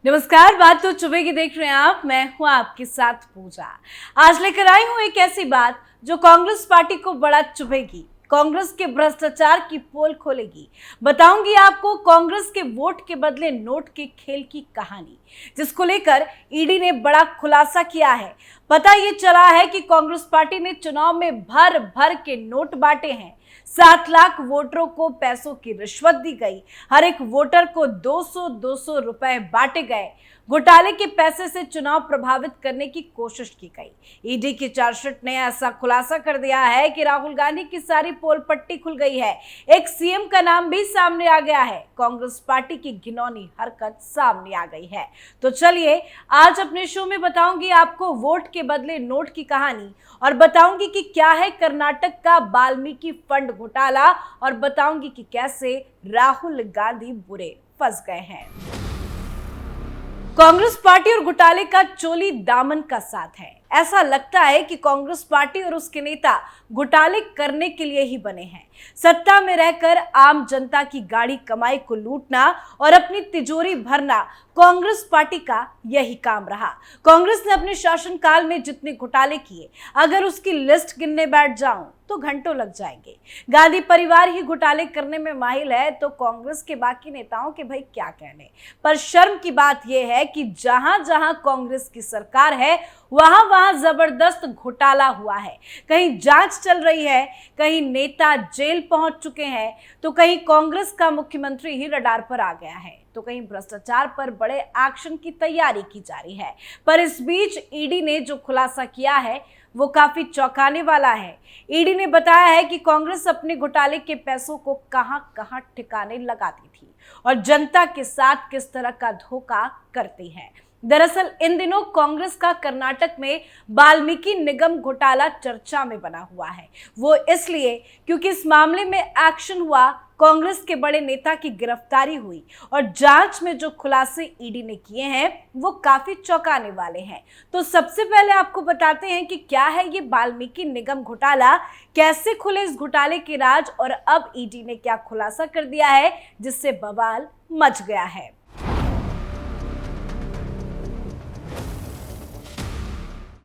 नमस्कार, बात तो चुभे की देख रहे हैं आप। मैं हूं आपके साथ पूजा। आज लेकर आई हूं एक ऐसी बात जो कांग्रेस पार्टी को बड़ा चुभेगी, कांग्रेस के भ्रष्टाचार की पोल खोलेगी। बताऊंगी आपको कांग्रेस के वोट के बदले नोट के खेल की कहानी, जिसको लेकर ईडी ने बड़ा खुलासा किया है। पता ये चला है कि कांग्रेस पार्टी ने चुनाव में भर भर के नोट बांटे हैं। 7 लाख वोटरों को पैसों की रिश्वत दी गई। हर एक वोटर को 200-200 रुपए बांटे गए। घोटाले के पैसे से चुनाव प्रभावित करने की कोशिश की गई। ईडी की चार्जशीट ने ऐसा खुलासा कर दिया है कि राहुल गांधी की सारी पोल पट्टी खुल गई है। एक सीएम का नाम भी सामने आ गया है। कांग्रेस पार्टी की घिनौनी हरकत सामने आ गई है। तो चलिए आज अपने शो में बताऊंगी आपको वोट के बदले नोट की कहानी, और बताऊंगी कि क्या है कर्नाटक का वाल्मीकि फंड घोटाला, और बताऊंगी कि कैसे राहुल गांधी बुरे फंस गए हैं। कांग्रेस पार्टी और घोटाले का चोली दामन का साथ है। ऐसा लगता है कि कांग्रेस पार्टी और उसके नेता घोटाले करने के लिए ही बने हैं। सत्ता में रहकर आम जनता की गाड़ी कमाई को लूटना और अपनी तिजोरी भरना कांग्रेस पार्टी का यही काम रहा। कांग्रेस ने अपने शासनकाल में जितने घोटाले किए, अगर उसकी लिस्ट गिनने बैठ जाऊं तो घंटों लग जाएंगे। गांधी परिवार ही घोटाले करने में माहिर है, तो कांग्रेस के बाकी नेताओं के भाई क्या कहने। पर शर्म की बात यह है कि जहां जहां कांग्रेस की सरकार है, वहां वहां जबरदस्त घोटाला हुआ है। कहीं जांच चल रही है, कहीं नेता जेल पहुंच चुके हैं, तो कहीं कांग्रेस का मुख्यमंत्री ही रडार पर आ गया है, तो कहीं भ्रष्टाचार पर बड़े एक्शन की तैयारी की जा रही है। पर इस बीच ईडी ने जो खुलासा किया है वो काफी चौंकाने वाला है। ईडी ने बताया है कि कांग्रेस अपने घोटाले के पैसों को कहां कहां ठिकाने लगाती थी और जनता के साथ किस तरह का धोखा करती है। दरअसल इन दिनों कांग्रेस का कर्नाटक में वाल्मीकि निगम घोटाला चर्चा में बना हुआ है। वो इसलिए क्योंकि इस मामले में एक्शन हुआ, कांग्रेस के बड़े नेता की गिरफ्तारी हुई और जांच में जो खुलासे ईडी ने किए हैं वो काफी चौंकाने वाले हैं। तो सबसे पहले आपको बताते हैं कि क्या है ये वाल्मीकि निगम घोटाला, कैसे खुले इस घोटाले के राज, और अब ईडी ने क्या खुलासा कर दिया है जिससे बवाल मच गया है।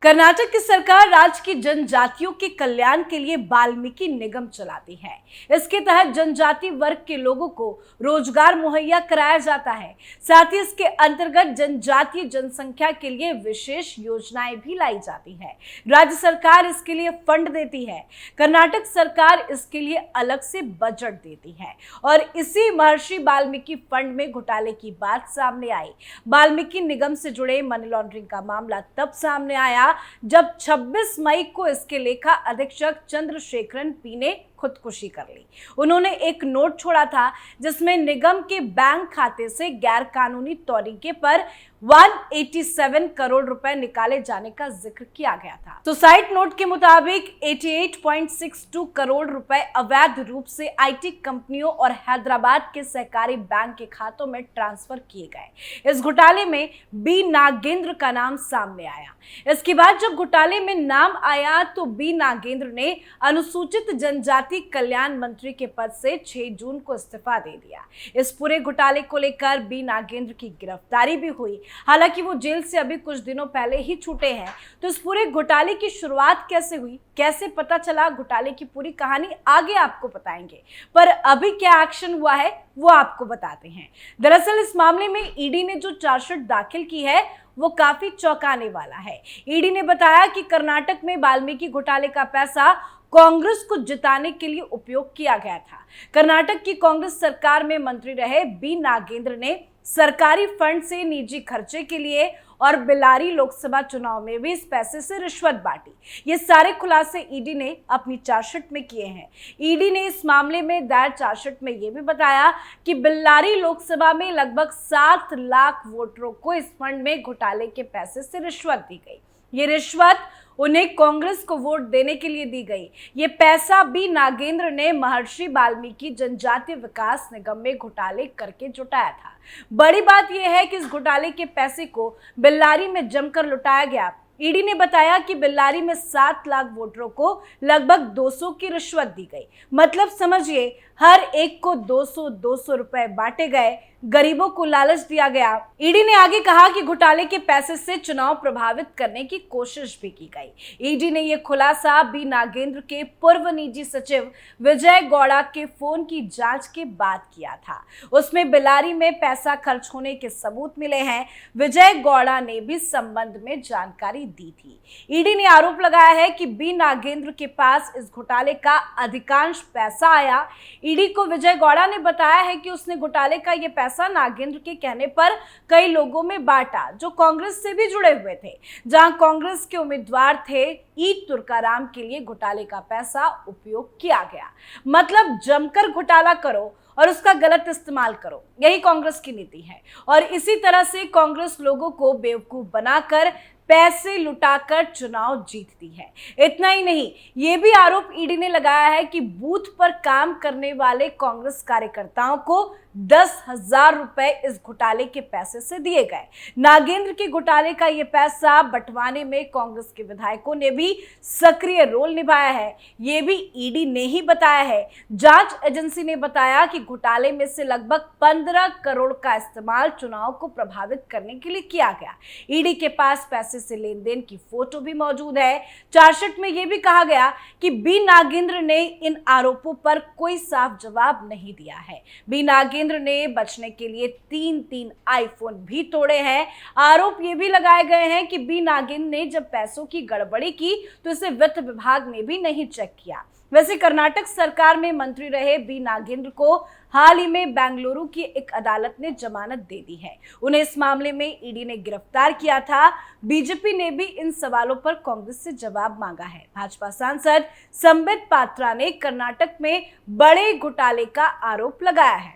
कर्नाटक की सरकार राज्य की जनजातियों के कल्याण के लिए वाल्मीकि निगम चलाती है। इसके तहत जनजाति वर्ग के लोगों को रोजगार मुहैया कराया जाता है। साथ ही इसके अंतर्गत जनजातीय जनसंख्या के लिए विशेष योजनाएं भी लाई जाती है। राज्य सरकार इसके लिए फंड देती है। कर्नाटक सरकार इसके लिए अलग से बजट देती है। और इसी महर्षि वाल्मीकि फंड में घोटाले की बात सामने आई। वाल्मीकि निगम से जुड़े मनी लॉन्ड्रिंग का मामला तब सामने आया जब 26 मई को इसके लेखा अधीक्षक चंद्रशेखरन पी ने खुदकुशी कर ली। उन्होंने एक नोट छोड़ा था जिसमें निगम के बैंक खाते से गैर कानूनी तरीके पर 187 करोड़ रुपए निकाले जाने का जिक्र किया गया था। सुसाइड नोट के मुताबिक 88.62 करोड़ रुपए अवैध रूप से आईटी कंपनियों और हैदराबाद के सहकारी बैंक के खातों में ट्रांसफर किए गए। इस घोटाले में बी नागेंद्र का नाम सामने आया। इसके बाद जब घोटाले में नाम आया तो बी नागेंद्र ने अनुसूचित जनजाति कल्याण मंत्री के पद से 6 जून को इस्तीफा दे दिया। इस पूरे घोटाले को लेकर बी नागेंद्र की गिरफ्तारी भी हुई। हालांकि वो जेल से अभी कुछ दिनों पहले ही छूटे हैं। तो इस पूरे घोटाले की शुरुआत कैसे हुई, कैसे पता चला, घोटाले की पूरी कहानी आगे आपको बताएंगे। पर अभी क्या एक्शन हुआ है वो आपको बताते हैं। दरअसल इस मामले में ईडी ने जो चार्जशीट दाखिल की है वो काफी चौंकाने वाला है। ईडी ने बताया कि कर्नाटक में वाल्मीकि घोटाले का पैसा कांग्रेस को जिताने के लिए उपयोग किया गया था। कर्नाटक की कांग्रेस सरकार में मंत्री रहे बी नागेंद्र ने सरकारी फंड से निजी खर्चे के लिए और बेल्लारी लोकसभा चुनाव में भी इस पैसे से रिश्वत बांटी। ये सारे खुलासे ईडी ने अपनी चार्जशीट में किए हैं। ईडी ने इस मामले में दायर चार्जशीट में यह भी बताया कि बेल्लारी लोकसभा में लगभग 7 लाख वोटरों को इस फंड में घोटाले के पैसे से रिश्वत दी गई। ये रिश्वत उन्हें कांग्रेस को वोट देने के लिए दी गई। ये पैसा बी नागेंद्र ने महर्षि वाल्मीकि जनजातीय विकास निगम में घोटाले करके जुटाया था। बड़ी बात यह है कि इस घोटाले के पैसे को बेल्लारी में जमकर लुटाया गया। ईडी ने बताया कि बेल्लारी में 7 लाख वोटरों को लगभग 200 की रिश्वत दी गई। मतलब समझिए हर एक को 200 रुपए बांटे गए। गरीबों को लालच दिया गया। ईडी ने आगे कहा कि घोटाले के पैसे से चुनाव प्रभावित करने की कोशिश भी की गई। ईडी ने यह खुलासा बी नागेंद्र के पूर्व निजी सचिव विजय गौड़ा के फोन की जांच के बाद किया था। उसमें बेलारी में पैसा खर्च होने के सबूत मिले हैं। विजय गौड़ा ने भी संबंध में जानकारी दी थी। ईडी ने आरोप लगाया है कि बी नागेंद्र के पास इस घोटाले का अधिकांश पैसा आया। ईडी को विजय गौड़ा ने बताया है कि उसने घोटाले का यह पैसा नागेंद्र के कहने पर कई लोगों में बांटा जो कांग्रेस से भी जुड़े हुए थे। जहां कांग्रेस के उम्मीदवार थे ई तुर्काराम के लिए घोटाले का पैसा उपयोग किया गया। मतलब जमकर घोटाला करो और उसका गलत इस्तेमाल करो, यही कांग्रेस की नीति है। और इसी तरह से कांग्रेस लोगों को बेवकूफ बनाकर पैसे लुटाकर चुनाव जीतती है। इतना ही नहीं, ये भी आरोप ईडी ने लगाया है कि बूथ पर काम करने वाले कांग्रेस कार्यकर्ताओं को 10,000 रुपए इस घोटाले के पैसे से दिए गए। नागेंद्र के घोटाले का यह पैसा बंटवाने में कांग्रेस के विधायकों ने भी सक्रिय रोल निभाया है। ये भी ईडी ने ही बताया है। जांच एजेंसी ने बताया कि घोटाले में से लगभग 15 करोड़ का इस्तेमाल चुनाव को प्रभावित करने के लिए किया गया। ईडी के पास पैसे से लेन देन की फोटो भी मौजूद है। चार्जशीट में यह भी कहा गया कि बी नागेंद्र ने इन आरोपों पर कोई साफ जवाब नहीं दिया है। बी नागेंद्र ने बचने के लिए 3 आईफोन भी तोड़े हैं। आरोप ये भी लगाए गए हैं कि बी नागेंद्र ने जब पैसों की गड़बड़ी की तो इसे वित्त विभाग ने भी नहीं चेक किया। वैसे कर्नाटक सरकार में मंत्री रहे बी नागेंद्र को हाल ही में बेंगलुरु की एक अदालत ने जमानत दे दी है। उन्हें इस मामले में ईडी ने गिरफ्तार किया था। बीजेपी ने भी इन सवालों पर कांग्रेस से जवाब मांगा है। भाजपा सांसद संबित पात्रा ने कर्नाटक में बड़े घोटाले का आरोप लगाया है।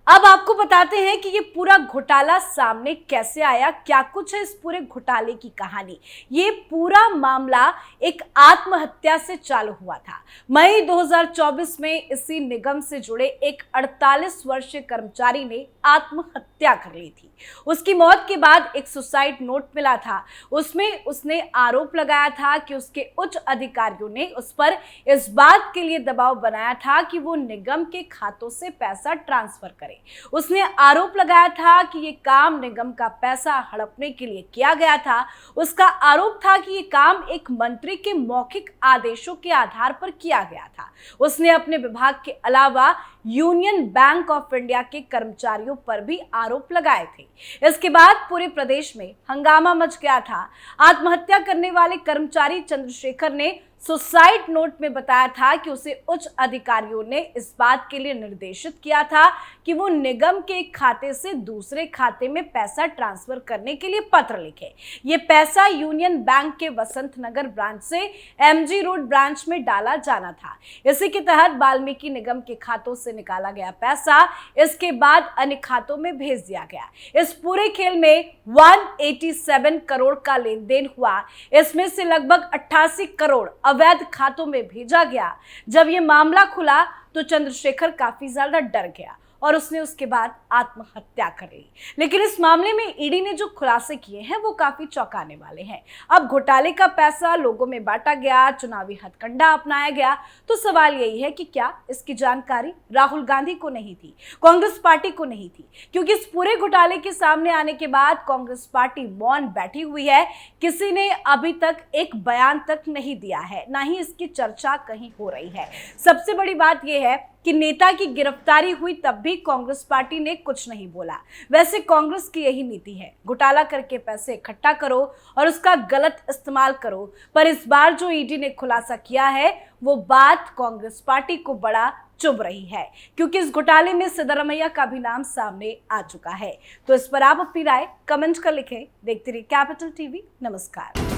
अब आपको बताते हैं कि ये पूरा घोटाला सामने कैसे आया, क्या कुछ है इस पूरे घोटाले की कहानी। ये पूरा मामला एक आत्महत्या से चालू हुआ था। मई 2024 में इसी निगम से जुड़े एक 48 वर्षीय कर्मचारी ने आत्महत्या कर ली थी। उसकी मौत के बाद एक सुसाइड नोट मिला था। उसमें उसने आरोप लगाया था कि उसके उच्च अधिकारियों ने उस पर इस बात के लिए दबाव बनाया था कि वो निगम के खातों से पैसा ट्रांसफर करे। उसने आरोप लगाया था कि ये काम निगम का पैसा हड़पने के लिए किया गया था। उसका आरोप था कि ये काम एक मंत्री के मौखिक आदेशों के आधार पर किया गया था। उसने अपने विभाग के अलावा यूनियन बैंक ऑफ इंडिया के कर्मचारियों पर भी आरोप लगाए थे। इसके बाद पूरे प्रदेश में हंगामा मच गया था। आत्महत्या करने वाले कर्मचारी चंद्रशेखर ने सुसाइड नोट में बताया था कि उसे उच्च अधिकारियों ने इस बात के लिए निर्देशित किया था कि वो निगम के एक खाते से दूसरे खाते में पैसा ट्रांसफर करने के लिए पत्र लिखे। ये पैसा यूनियन बैंक के वसंत नगर ब्रांच से एमजी रोड ब्रांच में डाला जाना था। इसी के तहत वाल्मीकि निगम के खातों से निकाला गया पैसा इसके बाद अन्य खातों में भेज दिया गया। इस पूरे खेल में 187 करोड़ का लेन देन हुआ। इसमें से लगभग 88 करोड़ अवैध खातों में भेजा गया। जब ये मामला खुला तो चंद्रशेखर काफी ज्यादा डर गया और उसने उसके बाद आत्महत्या कर ली। लेकिन इस मामले में ईडी ने जो खुलासे किए हैं वो काफी चौंकाने वाले हैं। अब घोटाले का पैसा लोगों में बांटा गया, चुनावी हथकंडा अपनाया गया, तो सवाल यही है कि क्या इसकी जानकारी राहुल गांधी को नहीं थी, कांग्रेस पार्टी को नहीं थी? क्योंकि इस पूरे घोटाले के सामने आने के बाद कांग्रेस पार्टी मौन बैठी हुई है। किसी ने अभी तक एक बयान तक नहीं दिया है, ना ही इसकी चर्चा कहीं हो रही है। सबसे बड़ी बात यह है कि नेता की गिरफ्तारी हुई तब भी कांग्रेस पार्टी ने कुछ नहीं बोला। वैसे कांग्रेस की यही नीति है, घोटाला करके पैसे इकट्ठा करो और उसका गलत इस्तेमाल करो। पर इस बार जो ईडी ने खुलासा किया है वो बात कांग्रेस पार्टी को बड़ा चुभ रही है, क्योंकि इस घोटाले में सिद्धरमैया का भी नाम सामने आ चुका है। तो इस पर आप अपनी राय कमेंट कर लिखें। देखते रहिए कैपिटल टीवी। नमस्कार।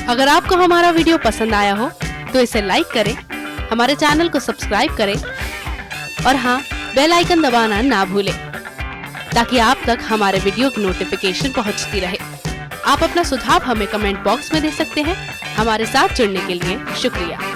अगर आपको हमारा वीडियो पसंद आया हो तो इसे लाइक करें, हमारे चैनल को सब्सक्राइब करें और हाँ, बेल आइकन दबाना ना भूलें ताकि आप तक हमारे वीडियो की नोटिफिकेशन पहुंचती रहे। आप अपना सुझाव हमें कमेंट बॉक्स में दे सकते हैं। हमारे साथ जुड़ने के लिए शुक्रिया।